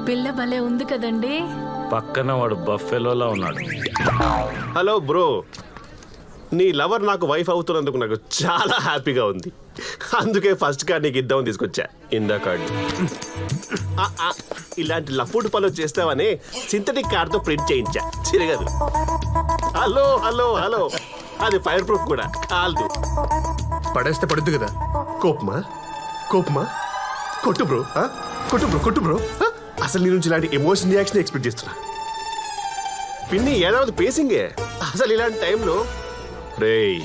పిల్ల భలే ఉంది కదండి. పక్కన వాడు బఫెలోలా ఉన్నాడు. హలో బ్రో, నీ లవర్ నాకు వైఫ్ అవుతున్నందుకు నాకు చాలా హ్యాపీగా ఉంది. అందుకే ఫస్ట్ కార్డ్ నీకు ఇద్దామని తీసుకొచ్చా. ఇందా కార్డు. ఇలాంటి లఫుడ్ పనులు చేస్తావని సింథటిక్ కార్డ్తో ప్రింట్ చేయించా. చిరగదు. హలో హలో హలో, అది ఫైర్ ప్రూఫ్ కూడా కాదు. పడేస్తే పడుద్దు కదా. కోపమా కోపమా? కొట్టు బ్రో, కొట్టు బ్రో, కొట్టు బ్రో. అసలు నీ నుంచి ఇలాంటి ఎమోషన్ రియాక్షన్ ఎక్స్పెక్ట్ చేస్తున్నా. పిన్ని ఏడాది పేసింగే. అసలు ఇలాంటి టైంలో రేయ్,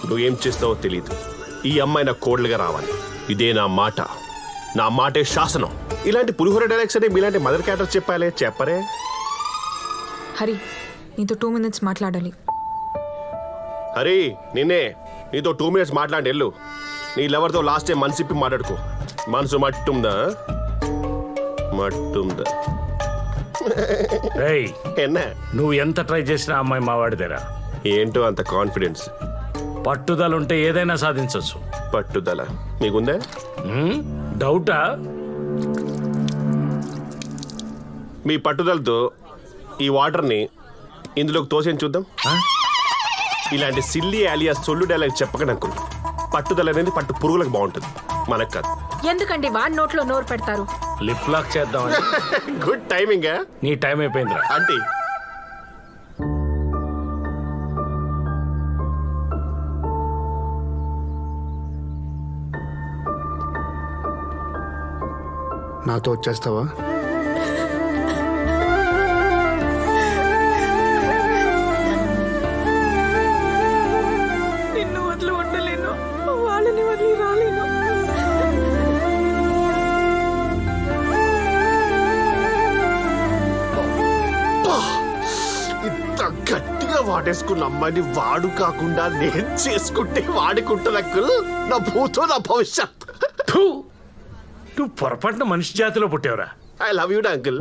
నువ్వేం చేస్తావో తెలీదు. ఈ అమ్మాయి నా కోడలుగా రావాలి. ఇదే నా మాట. నా మాటే శాసనం. ఇలాంటి పులిహోర డైలాగ్స్ అంటే మీలాంటి మదర్ క్యారెక్టర్ చెప్పాలే, చెప్పరే. హరి, నీతో 2 minutes మాట్లాడాలి. హరి, నిన్నే. నీతో 2 minutes మాట్లాడి వెళ్ళు. నీ లవర్తో లాస్ట్ టైం మనసు ఇప్పి మాట్లాడుకో. మనసు మట్టుందా? మట్టుందా? రేయ్, ఎన్నా నువ్వు ఎంత ట్రై చేసినా అమ్మాయి మావాడిదేరా. ఏంటో అంత కాన్ఫిడెన్స్? పట్టుదల ఉంటే ఏదైనా సాధించవచ్చు. పట్టుదల మీకుందా? డౌటా? మీ పట్టుదలతో ఈ వాటర్ని ఇందులోకి తోసేని చూద్దాం. ఇలాంటి సిల్లీ ఆలియా సొల్లు డైలాగ్ చెప్పకండి అనుకున్నా. పట్టుదల అనేది పట్టు పురుగులకు బాగుంటుంది, మనకు కాదు. ఎందుకండి వాడి నోట్లో నోరు పెడతారు? లిప్ లాక్ చేద్దామని. Good timing. నీ టైం అయిపోయిందిరా. ఆంటీ, నాతో వచ్చేస్తావా? నిన్ను వదిలి ఉండలేను, వాళ్ళని వదిలి రాలేను. ఇంత గట్టిగా వాడేసుకున్న అమ్మాయిని వాడు కాకుండా నేను చేసుకుంటే వాడుకుంటున్నకు నా భూతో నా భవిష్యత్. నువ్వు పొరపాటున మనిషి జాతిలో పుట్టావురా. I love you uncle.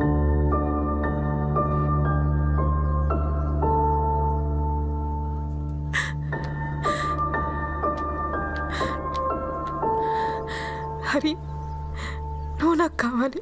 Hari, నువ్వు నాకు కావాలి.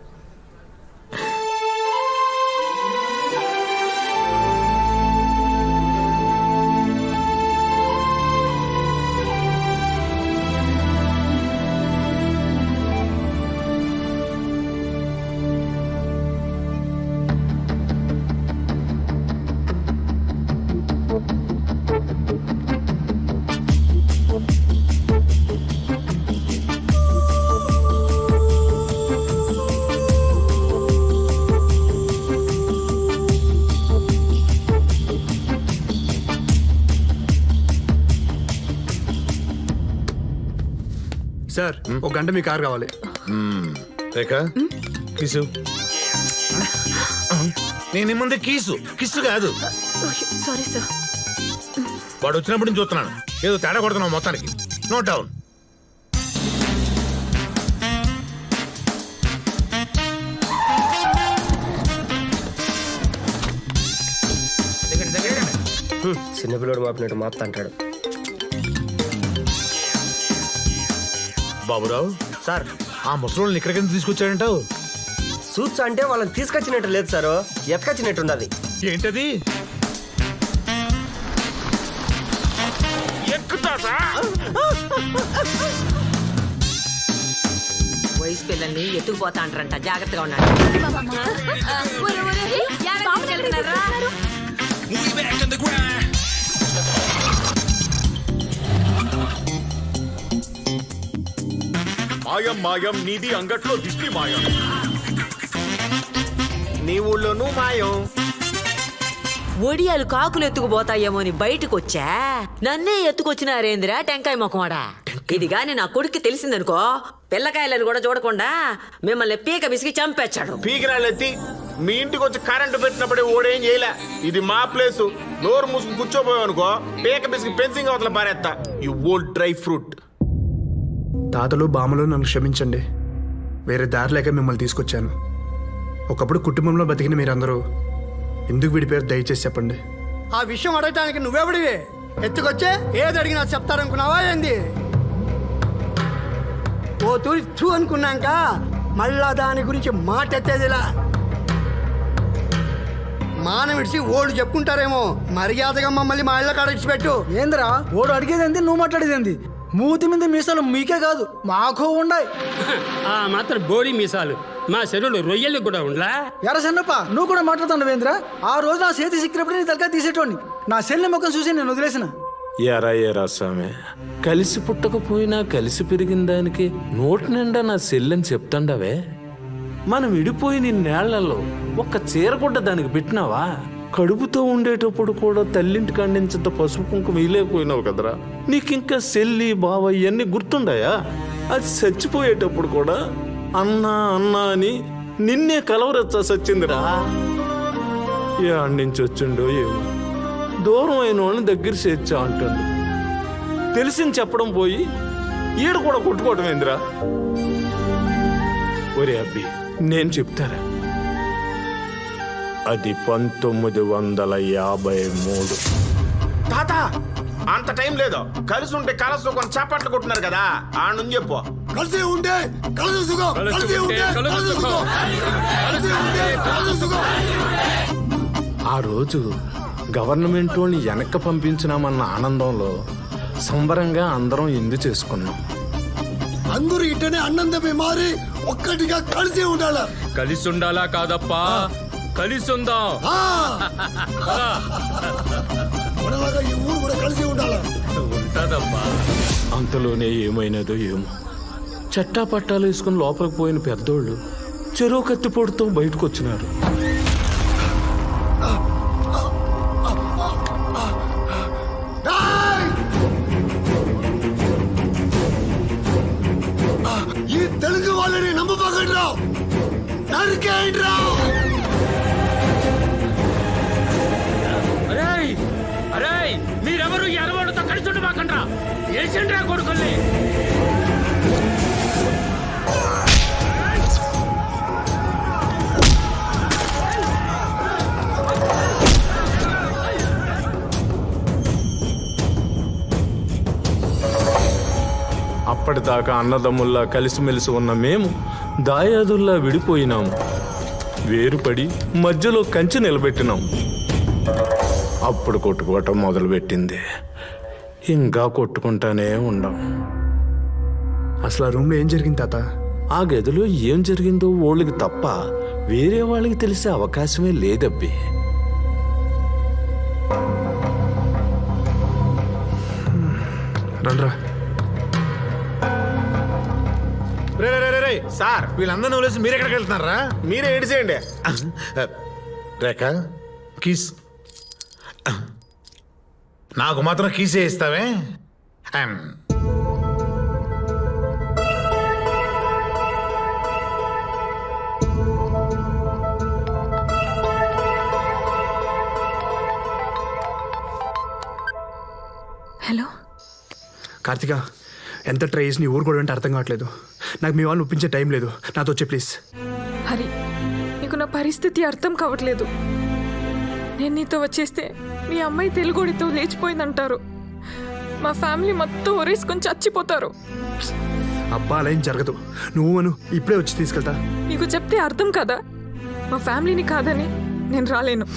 సార్, ఒక గంట మీ కార్ కావాలి. రేఖ, కిసు. నేను ముందే కిస్సు కాదు. Sorry sir. వాడు వచ్చినప్పుడు నుంచి చూస్తున్నాను, ఏదో తేడా కొడుతున్నావు మొత్తానికి. Note down. చిన్నపిల్లడు మాపినట్టు మాపుతా అంటాడు. బాబురావు సార్, ఆ ముసలోళ్ళని ఇక్కడికి తీసుకొచ్చాడంటావు? సూట్స్ అంటే వాళ్ళని తీసుకొచ్చినట్టు లేదు సార్, ఎత్తుకొచ్చినట్టు ఉన్నది. ఏంటది? వయసు పిల్లల్ని ఎత్తుకుపోతా అంటారంట, జాగ్రత్తగా ఉన్నాడు. మాయం మాయం నీది అంగట్లో దిష్టి మాయం. నీ ఊళ్ళోనూ మాయం. ఒడియాలు కాకులు ఎత్తుకుపోతాయేమో అని బయటకు వచ్చా, నన్నే ఎత్తుకొచ్చినారేంద్రా టెంకాయ మొఖమాడా. ఇది గాని నా కొడుక్కి తెలిసిందనుకో, పిల్లకాయలను కూడా చూడకుండా మిమ్మల్ని పీక విసిగి చంపేచ్చాడు. పీకిరాళ్ళెత్తి మీ ఇంటికి వచ్చి కరెంటు పెట్టినప్పుడే ఓడేం చేయలే. ఇది మా ప్లేసు. నోరు మూసుకు కూర్చోపోయావు అనుకో, పీక బిసికి పెన్సింగ్ అవతల పారేస్తా. You old dry fruit. తాతలు బామ్మలు నన్ను క్షమించండి. వేరే దారి లేక మిమ్మల్ని తీసుకొచ్చాను. ఒకప్పుడు కుటుంబంలో బతికిన మీరందరూ ఎందుకు విడిపోయారు దయచేసి చెప్పండి. ఆ విషయం అడగటానికి నువ్వెవడివి? ఎత్తుకొచ్చే ఏది అడిగినా చెప్తారనుకున్నావా ఏంది? ఓ తూరి చూ అనుకున్నాక మళ్ళా దాని గురించి మాటెత్తేదిలా మానం విడిచి ఓళ్ళు చెప్పుకుంటారేమో మర్యాదగా మమ్మల్ని మా ఇళ్ళ కాడ ఇడిచిపెట్టు. ఏంద్రా ఓడు అడిగేదేంది నువ్వు మాట్లాడేదేంది? మూతి మీద మీసాలు మీకే కాదు మాకు ఉండాయి. ఆ మాత్రం బోడి మీసాలు మా చెరువులు రొయ్యలు కూడా ఉండలా? ఎర సన్నప్ప నువ్వు కూడా మాట్లాడుతున్నావేంద్రా? ఆ రోజు నా చేతి సిక్కినప్పుడు నీ తలకాయ తీసేటోని నా సెల్లి ముఖం చూసి నేను వదిలేసిన. ఎరా స్వామి, కలిసి పుట్టకపోయినా కలిసి పెరిగిన దానికి నోటి నిండా నా సెల్లని చెప్తాండవే. మనం విడిపోయిన నేళ్లలో ఒక్క చీరగుడ్డ దానికి పెట్టినావా? కడుపుతో ఉండేటప్పుడు కూడా తల్లింటి కండించంత పసుపు కుంకుమ వేయలేకపోయినావు కదరా. నీకింకా సెల్లి బావ ఇవన్నీ గుర్తుండాయా? అది చచ్చిపోయేటప్పుడు కూడా అన్నా అన్నా అని నిన్నే కలవరచ్చా సచ్చిందిరా. ఏడు నుంచి వచ్చిండో ఏమో, దూరం అయిన వాళ్ళని దగ్గర చేర్చా అంటాడు. తెలిసింది చెప్పడం పోయి ఈడ కూడా కొట్టుకోవడం ఏందిరా? ఒరే అబ్బి, నేను చెప్తారా, అది 1953. తాత అంత టైం లేదు. కలిసి ఉంటే కలసు కొని చప్పట్లు కొట్టున్నారు కదా, ఆ నుంచి చెప్పు. కలిసి ఉంటే కలిసి సుఖం, కలిసి ఉంటే కలిసి సుఖం, కలిసి ఉంటే కలిసి సుఖం. ఆ రోజు గవర్నమెంట్ వాళ్ళని వెనక్కి పంపించినామన్న ఆనందంలో సంబరంగా అందరం ఎందు చేసుకున్నాం. అందరూ ఇట్టనే అన్నందమే మారి ఒక్కటిగా కలిసి ఉండాల. కలిసి ఉండాలా కాదప్పా, కలిసి ఉందాం. మనలాగా ఈ ఊరు కూడా కలిసి ఉండాల. ఉంటదప్పా. అంతలోనే ఏమైనదో ఏమో, చట్టా పట్టాలు వేసుకుని లోపలికి పోయిన పెద్దోళ్ళు చెరువు కత్తిపోటుతో బయటకు వచ్చినారు. ఈ తెలుగు వాళ్ళని నమ్మబాకండి రావు, నరికేయండి రావు. అరే మీరెవరు ఎరవాడుతో కలిసి ఉండబాకండ్రా, ఏసండ్రా కొడుకుల్ని. అప్పటిదాకా అన్నదమ్ముల్లా కలిసిమెలిసి ఉన్న మేము దాయాదుల్లా విడిపోయినాము. వేరుపడి మధ్యలో కంచె నిలబెట్టినాం. అప్పుడు కొట్టుకోవటం మొదలుపెట్టింది. ఇంకా కొట్టుకుంటానే ఉండం. అసలు ఆ రూమ్లో ఏం జరిగింది తాత? ఆ గదిలో ఏం జరిగిందో వాళ్ళకి తప్ప వేరే వాళ్ళకి తెలిసే అవకాశమే లేదబ్బి. రండ్రా. రే సార్ వీళ్ళందరూ వదిలేసి మీరు ఎక్కడికి వెళ్తున్నారా? మీరే ఏడిసేయండి. రేఖ కీస్ నాకు మాత్రం కీసే ఇస్తావే? హలో కార్తిక, ఎంత ట్రై చేసి నీ ఊరు కూడా అంటే అర్థం కావట్లేదు. నాకు మీ వాళ్ళని ఒప్పించే టైం లేదు. నాతో వచ్చే ప్లీజ్. హరి నీకు నా పరిస్థితి అర్థం కావట్లేదు. నేను నీతో వచ్చేస్తే మీ అమ్మాయి తెలుగుడితో లేచిపోయిందంటారు. మా ఫ్యామిలీ మొత్తం ఒరేసుకొని చచ్చిపోతారు. అబ్బా అలా ఏం జరగదు. నువ్వు అను, ఇప్పుడే వచ్చి తీసుకెళ్తా. నీకు చెప్తే అర్థం కదా, మా ఫ్యామిలీని కాదని నేను రాలేను.